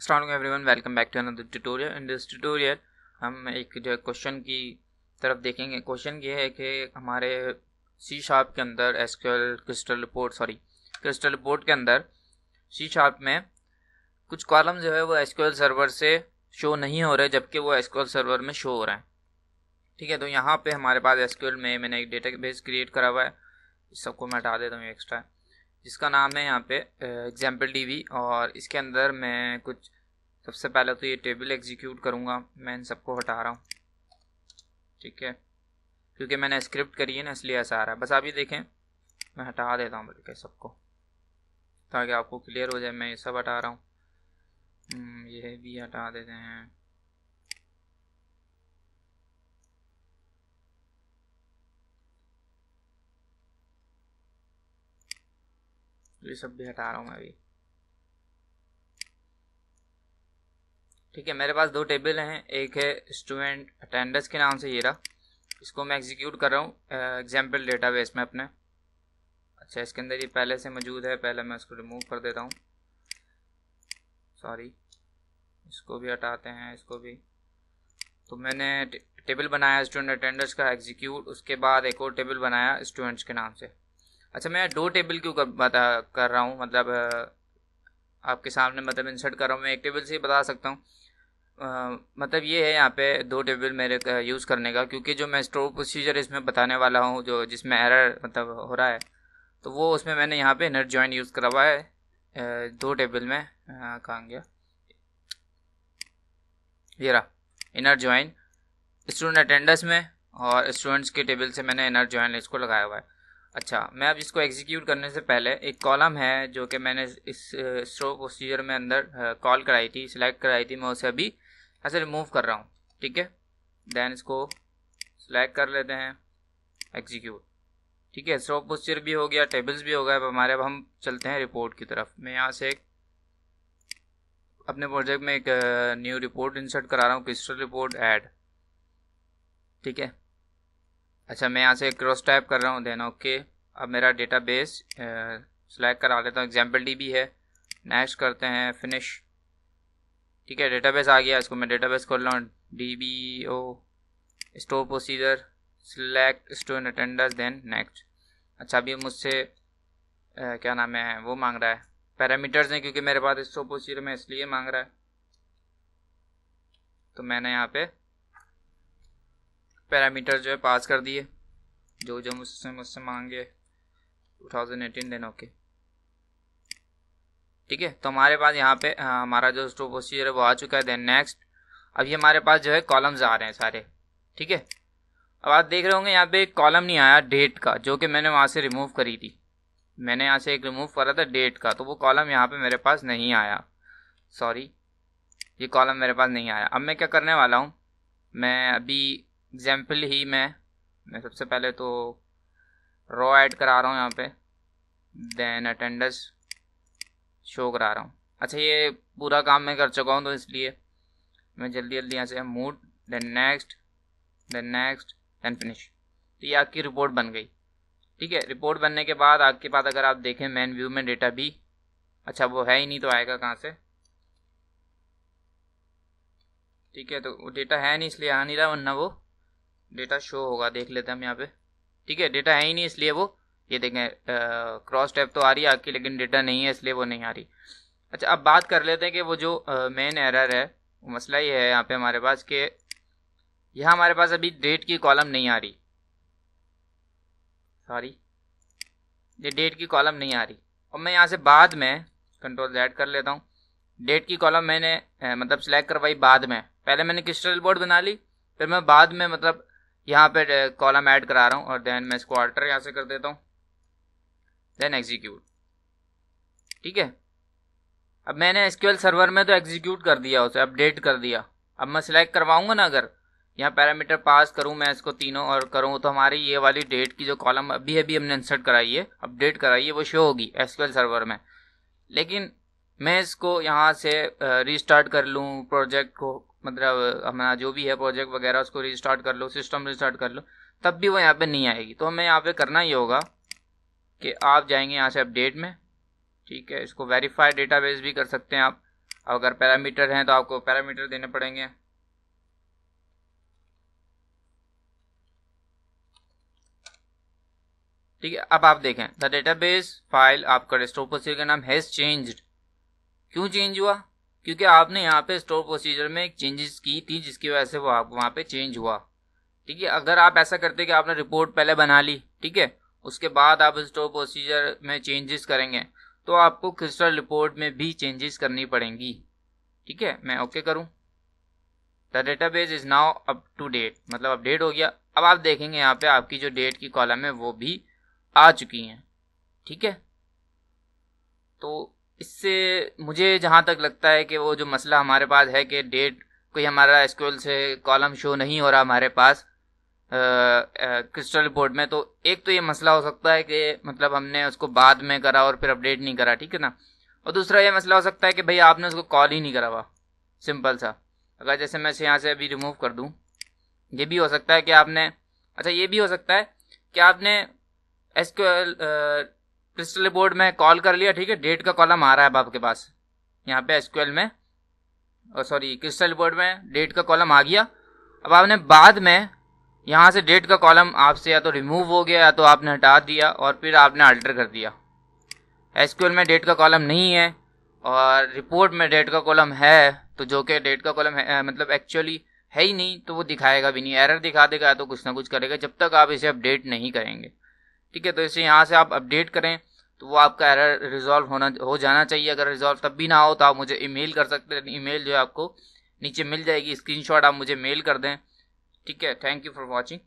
अस्सलाम वालेकुम everyone, welcome back to another tutorial. In this tutorial हम एक जो क्वेश्चन की तरफ देखेंगे। क्वेश्चन ये है कि हमारे सी शार्प के अंदर एसक्यूएल क्रिस्टल रिपोर्ट के अंदर सी शार्प में कुछ कॉलम जो है वो एसक्यूएल सर्वर से शो नहीं हो रहे, जबकि वो एसक्यूएल सर्वर में शो हो रहा है। ठीक है, तो यहाँ पे हमारे पास एसक्यूएल में मैंने एक डेटाबेस क्रिएट करा हुआ है। इस सबको मैं हटा देता हूँ एक्स्ट्रा, जिसका नाम है यहाँ पे एग्जाम्पल डीवी। और इसके अंदर मैं कुछ सबसे पहले तो ये टेबल एग्जीक्यूट करूँगा। मैं इन सबको हटा रहा हूँ, ठीक है, क्योंकि मैंने स्क्रिप्ट करी है ना, इसलिए ऐसा आ रहा है। बस अभी देखें, मैं हटा देता हूँ बल्कि सबको, ताकि आपको क्लियर हो जाए। मैं ये सब हटा रहा हूँ, ये भी हटा देते हैं। ये सब भी हटा रहा हूँ मैं अभी। ठीक है, मेरे पास दो टेबल हैं। एक है स्टूडेंट अटेंडेंस के नाम से, ये रहा। इसको मैं एग्जीक्यूट कर रहा हूँ एग्जाम्पल डेटाबेस में अपने। अच्छा, इसके अंदर ये पहले से मौजूद है, पहले मैं इसको रिमूव कर देता हूँ। सॉरी, इसको भी हटाते हैं, इसको भी। तो मैंने टेबल बनाया स्टूडेंट अटेंडेंस का, एग्जीक्यूट। उसके बाद एक और टेबल बनाया स्टूडेंट्स के नाम से। अच्छा, मैं दो टेबल क्यों कर रहा हूँ, मतलब आपके सामने मतलब इंसर्ट कर रहा हूँ। मैं एक टेबल से ही बता सकता हूँ। मतलब ये है यहाँ पे दो टेबल मेरे यूज़ करने का, क्योंकि जो मैं स्टोर प्रोसीजर इसमें बताने वाला हूँ, जो जिसमें एरर मतलब हो रहा है, तो वो उसमें मैंने यहाँ पे इनर जॉइन यूज़ करा हुआ है दो टेबल में। कहाँ गया, ये रहा इनर जॉइन स्टूडेंट अटेंडेंस में, और स्टूडेंट्स के टेबल से मैंने इनर जॉइन इसको लगाया हुआ है। अच्छा, मैं अब इसको एग्जीक्यूट करने से पहले एक कॉलम है जो कि मैंने इस स्टोर प्रोसीजर में अंदर कॉल कराई थी, सिलेक्ट कराई थी, मैं उसे अभी ऐसे रिमूव कर रहा हूँ। ठीक है, देन इसको सिलेक्ट कर लेते हैं, एग्जीक्यूट। ठीक है, स्टोर प्रोसीजर भी हो गया, टेबल्स भी हो गए हमारे। अब हम चलते हैं रिपोर्ट की तरफ। मैं यहाँ से अपने प्रोजेक्ट में एक न्यू रिपोर्ट इंसर्ट करा रहा हूँ, क्रिस्टल रिपोर्ट ऐड। ठीक है, अच्छा, मैं यहाँ से क्रॉस टाइप कर रहा हूँ, देन ओके। अब मेरा डेटाबेस सिलेक्ट करा लेता हूँ, एग्जाम्पल डीबी है। नेक्स्ट करते हैं, फिनिश। ठीक है, डेटाबेस आ गया। इसको मैं डेटाबेस खोल रहा हूँ, D O store procedure, select student attendance, then next. अच्छा, अभी मुझसे क्या नाम है वो मांग रहा है, पैरामीटर्स हैं, क्योंकि मेरे पास स्टोर प्रोसीजर में इसलिए मांग रहा है। तो मैंने यहाँ पे पैरामीटर जो है पास कर दिए, जो जो मुझसे मांगे 2018, देन ओके। ठीक है, तो हमारे पास यहाँ पे हमारा जो स्टोर प्रोसीजर है वो आ चुका है, देन नेक्स्ट। अभी हमारे पास जो है कॉलम्स आ रहे हैं सारे। ठीक है, अब आप देख रहे होंगे यहाँ पे एक कॉलम नहीं आया डेट का, जो कि मैंने वहाँ से रिमूव करी थी। मैंने यहाँ से एक रिमूव करा था डेट का, तो वो कॉलम यहाँ पे मेरे पास नहीं आया। सॉरी, ये कॉलम मेरे पास नहीं आया। अब मैं क्या करने वाला हूँ, मैं अभी एग्जाम्पल ही मैं सबसे पहले तो रो ऐड करा रहा हूँ यहाँ पे, देन अटेंडेंस शो करा रहा हूँ। अच्छा, ये पूरा काम मैं कर चुका हूँ, तो इसलिए मैं जल्दी जल्दी यहाँ से मूड, then next, then next, then finish. तो ये आपकी रिपोर्ट बन गई। ठीक है, रिपोर्ट बनने के बाद आपके पास अगर आप देखें मेन व्यू में डेटा भी, अच्छा वो है ही नहीं, तो आएगा कहाँ से। ठीक है, तो वो डेटा है नहीं इसलिए आ नहीं रहा, वरना वो डेटा शो होगा। देख लेते हैं हम यहाँ पे। ठीक है, डेटा है ही नहीं इसलिए वो, ये देखें क्रॉस टैब तो आ रही है आपकी, लेकिन डेटा नहीं है इसलिए वो नहीं आ रही। अच्छा, अब बात कर लेते हैं कि वो जो मेन एरर है, वो मसला ये है यहाँ पे हमारे पास कि यहाँ हमारे पास अभी डेट की कॉलम नहीं आ रही। सॉरी, ये डेट की कॉलम नहीं आ रही। और मैं यहाँ से बाद में कंट्रोल Z कर लेता हूँ। डेट की कॉलम मैंने मतलब सिलेक्ट करवाई बाद में। पहले मैंने क्रिस्टल बोर्ड बना ली, फिर मैं बाद में मतलब यहाँ पे कॉलम ऐड करा रहा हूँ। और देन मैं इसको अल्टर यहाँ से कर देता हूँ, देन एग्जीक्यूट। ठीक है, अब मैंने एसक्यूएल सर्वर में तो एग्जीक्यूट कर दिया, उसे अपडेट कर दिया। अब मैं सिलेक्ट करवाऊंगा ना, अगर यहाँ पैरामीटर पास करूँ मैं इसको तीनों और करूँ, तो हमारी ये वाली डेट की जो कॉलम अभी अभी हमने इंसर्ट कराई है, अपडेट कराई है, वो शो होगी एसक्यूएल सर्वर में। लेकिन मैं इसको यहाँ से रीस्टार्ट कर लूँ प्रोजेक्ट को, मतलब हमारा जो भी है प्रोजेक्ट वगैरह, उसको रीस्टार्ट कर लो, सिस्टम रीस्टार्ट कर लो, तब भी वो यहाँ पे नहीं आएगी। तो हमें यहाँ पे करना ही होगा कि आप जाएंगे यहाँ से अपडेट में। ठीक है, इसको वेरीफाइड डेटाबेस भी कर सकते हैं आप, अगर पैरामीटर हैं तो आपको पैरामीटर देने पड़ेंगे। ठीक है, अब आप देखें द डेटाबेस फाइल आपका स्टोर प्रोसीजर का नाम हैज़ चेंज्ड। क्यों चेंज हुआ? क्योंकि आपने यहाँ पे स्टोर प्रोसीजर में एक चेंजेस की थी जिसकी वजह से वो आप वहाँ पे चेंज हुआ। ठीक है, अगर आप ऐसा करते कि आपने रिपोर्ट पहले बना ली, ठीक है, उसके बाद आप स्टोर प्रोसीजर में चेंजेस करेंगे तो आपको क्रिस्टल रिपोर्ट में भी चेंजेस करनी पड़ेंगी। ठीक है, मैं ओके करूँ। The database is now up to date, मतलब अपडेट हो गया। अब आप देखेंगे यहाँ पे आपकी जो डेट की कॉलम है वो भी आ चुकी हैं। ठीक है, तो इससे मुझे जहाँ तक लगता है कि वो जो मसला हमारे पास है कि डेट कोई हमारा एसक्यूएल से कॉलम शो नहीं हो रहा हमारे पास क्रिस्टल रिपोर्ट में, तो एक तो ये मसला हो सकता है कि मतलब हमने उसको बाद में करा और फिर अपडेट नहीं करा। ठीक है ना। और दूसरा ये मसला हो सकता है कि भाई आपने उसको कॉल ही नहीं करा हुआ, सिंपल सा। अगर जैसे मैं इसे यहाँ से अभी रिमूव कर दूँ, ये भी हो सकता है कि आपने, अच्छा ये भी हो सकता है कि आपने एसक्यूएल क्रिस्टल रिपोर्ट में कॉल कर लिया, ठीक है, डेट का कॉलम आ रहा है अब आपके पास यहाँ पे एसक्यूएल में, सॉरी क्रिस्टल रिपोर्ट में डेट का कॉलम आ गया। अब आपने बाद में यहाँ से डेट का कॉलम आपसे या तो रिमूव हो गया या तो आपने हटा दिया और फिर आपने अल्टर कर दिया। एसक्यूएल में डेट का कॉलम नहीं है और रिपोर्ट में डेट का कॉलम है, तो जो कि डेट का कॉलम है मतलब एक्चुअली है ही नहीं, तो वो दिखाएगा भी नहीं, एरर दिखा देगा या तो कुछ ना कुछ करेगा जब तक आप इसे अपडेट नहीं करेंगे। ठीक है, तो इसे यहाँ से आप अपडेट करें तो वो आपका एरर रिजॉल्व हो जाना चाहिए। अगर रिजॉल्व तब भी ना हो तो आप मुझे ईमेल कर सकते हैं, ईमेल जो है आपको नीचे मिल जाएगी, स्क्रीनशॉट आप मुझे मेल कर दें। ठीक है, थैंक यू फॉर वॉचिंग।